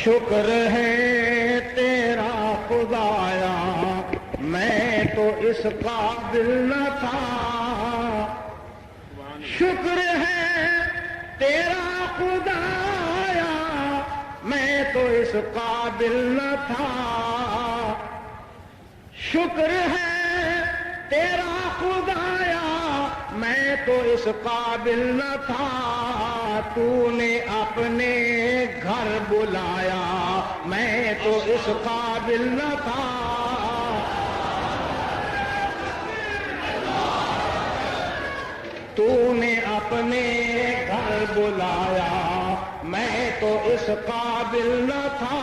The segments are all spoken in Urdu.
شکر ہے تیرا خدایا میں تو اس قابل نہ تھا. شکر ہے تیرا خدایا میں تو اس قابل نہ تھا. شکر ہے تیرا خدایا میں تو اس قابل نہ تھا. تو نے اپنے گھر بلایا میں تو اس قابل نہ تھا. تو نے اپنے گھر بلایا میں تو اس قابل نہ تھا.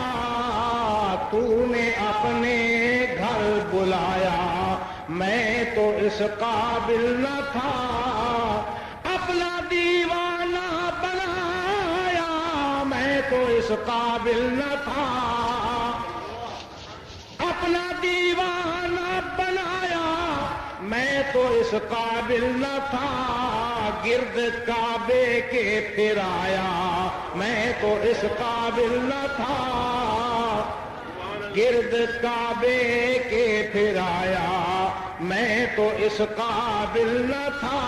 تو نے اپنے گھر بلایا میں تو اس قابل نہ تھا. اپنا دیوانہ بنایا میں تو اس قابل نہ تھا. اپنا دیوانہ بنایا میں تو اس قابل نہ تھا. گرد کعبے کے پھرایا میں تو اس قابل نہ تھا. گرد کعبے کے پھرایا میں تو اس قابل نہ تھا.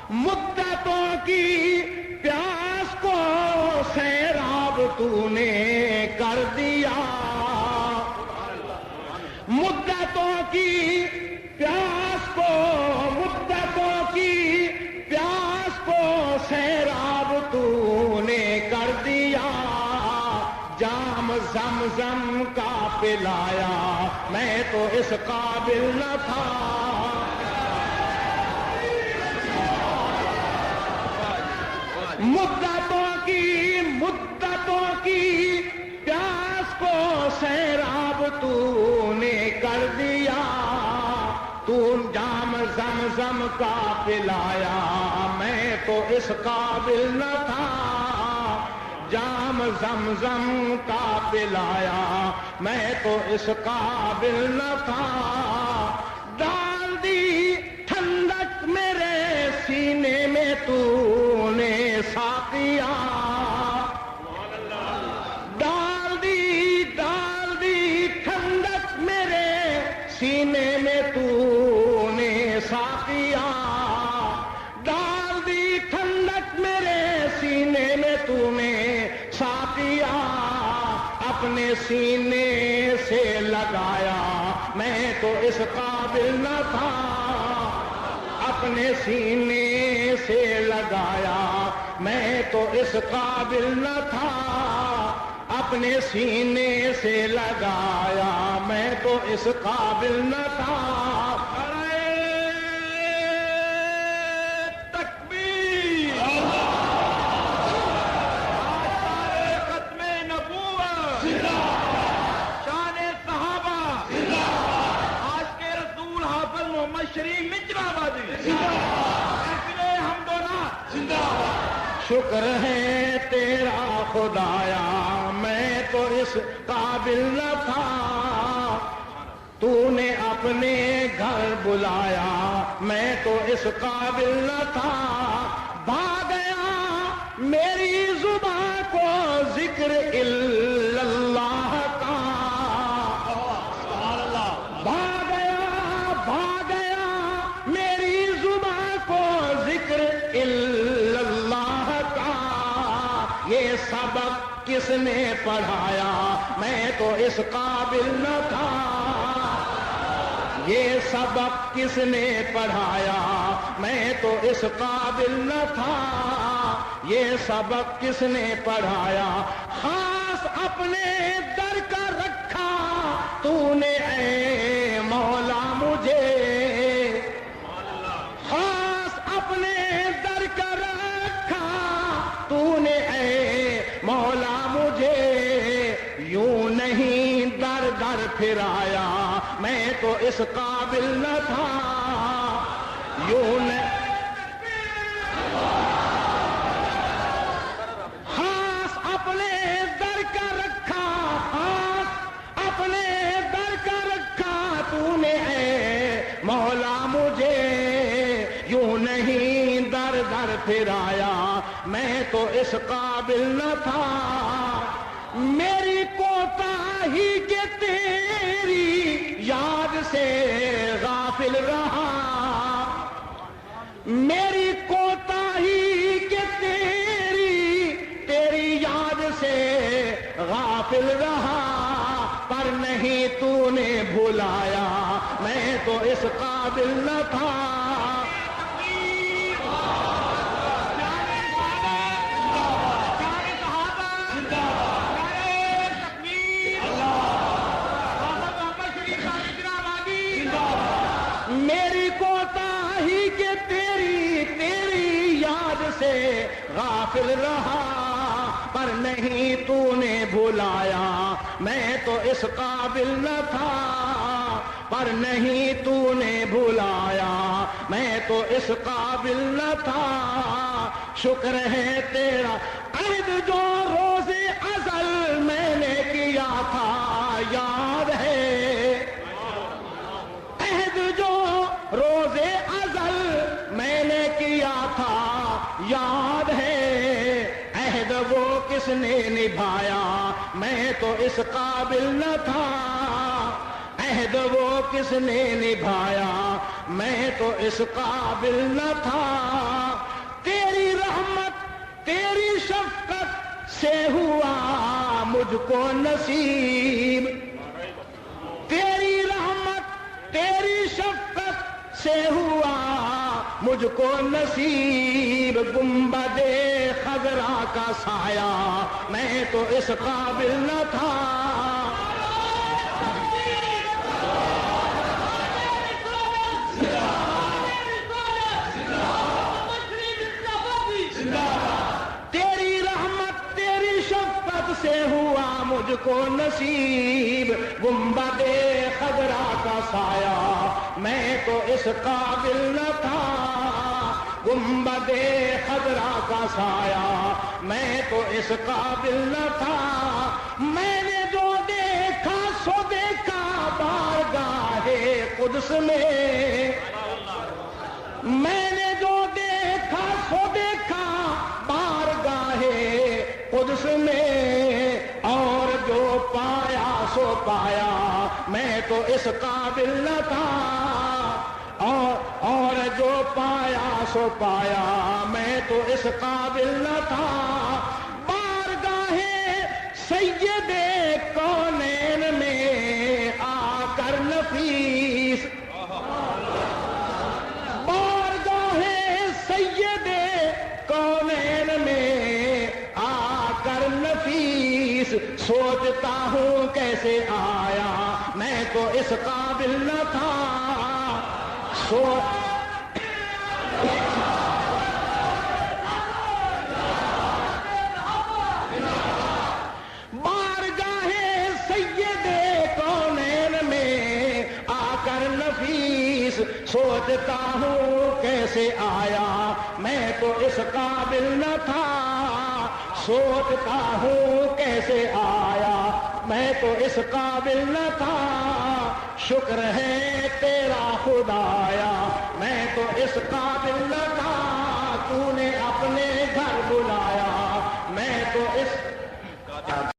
مدتوں کی پیاس کو سیراب تو نے کر دیا. مدتوں کی پیاس کو مدتوں کی پیاس کو سیراب تو نے کر دیا. جام زمزم کا پلایا میں تو اس قابل نہ تھا. مدتوں کی پیاس کو سیراب تو نے کر دیا. تو جام زمزم کا پلایا میں تو اس قابل نہ تھا. جام زمزم کا پلایا میں تو اس قابل نہ تھا. ڈال دی ٹھنڈک میرے سینے میں تو نے ساقیا. ڈال دی ٹھنڈک میرے سینے میں تو نے ساقیا. ڈال دی ٹھنڈک میرے سینے میں تو نے ساقیا. اپنے سینے سے لگایا میں تو اس قابل نہ تھا. اپنے سینے سے لگایا میں تو اس قابل نہ تھا. اپنے سینے سے لگایا میں تو اس قابل نہ تھا. شکر ہے تیرا خدایا میں تو اس قابل نہ تھا. تو نے اپنے گھر بلایا میں تو اس قابل نہ تھا. بھاگ گیا میری زبان کو ذکر الا اللہ کا. بھاگ گیا میری زبان کو ذکر الا اللہ کا. یہ سبق کس نے پڑھایا میں تو اس قابل نہ تھا. یہ سبق کس نے پڑھایا میں تو اس قابل نہ تھا. یہ سبق کس نے پڑھایا خاص اپنے در کا رکھا تو نے اے مولا مجھے. خاص اپنے در کا رکھا تو نے اے مولا مجھے. یوں نہیں در در پھرایا میں تو اس قابل نہ تھا. یوں خاص اپنے در کا رکھا. خاص اپنے در کا رکھا تو نے اے مولا مجھے. یوں نہیں در در پھرایا میں تو اس قابل نہ تھا. میری کوتاہی کے تیری یاد سے غافل رہا، میری کوتاہی کے تیری یاد سے غافل رہا، پر نہیں تو نے بھلایا، میں تو اس قابل نہ تھا۔ میری کوتاہی کے تیری یاد سے غافل رہا، پر نہیں تو نے بھلایا، میں تو اس قابل نہ تھا، پر نہیں تو نے بھلایا، میں تو اس قابل نہ تھا۔ شکر ہے تیرا عہد جو روز ازل میں نے کیا تھا، یاد ہے عہد جو روز ازل میں نے کیا تھا، یاد ہے عہد وہ کس نے نبھایا، میں تو اس قابل نہ تھا، عہد وہ کس نے نبھایا، میں تو اس قابل نہ تھا۔ تیری رحمت تیری شفقت سے ہوا مجھ کو نصیب، تیری رحمت تیری شفقت سے ہوا مجھ کو نصیب، گنبد خضرا کا سایہ میں تو اس قابل نہ تھا۔ تیری رحمت تیری شفقت سے ہوا مجھ کو نصیب، گنبد خضرا کا سایہ میں تو اس قابل نہ تھا، گنبد خضرا کا سایہ میں تو اس قابل نہ تھا۔ میں نے جو دیکھا سو دیکھا بارگاہ قدس میں، میں نے جو دیکھا سو دیکھا بارگاہ قدس میں، اور جو پایا سو پایا میں تو اس قابل نہ تھا، اور جو پایا سو پایا میں تو اس قابل نہ تھا۔ بارگاہ سید کونین میں آ کر نفیس، بارگاہ سید کونین میں آ کر نفیس، سوچتا ہوں کیسے آیا میں تو اس قابل نہ تھا۔ بارگاہ سید کونین میں آ کر نفیس، سوچتا ہوں کیسے آیا میں تو اس قابل نہ تھا، سوچتا ہوں کیسے آیا میں تو اس قابل نہ تھا۔ شکر ہے تیرا خدایا میں تو اس قابل نہ تھا، تو نے اپنے گھر بلایا میں تو اس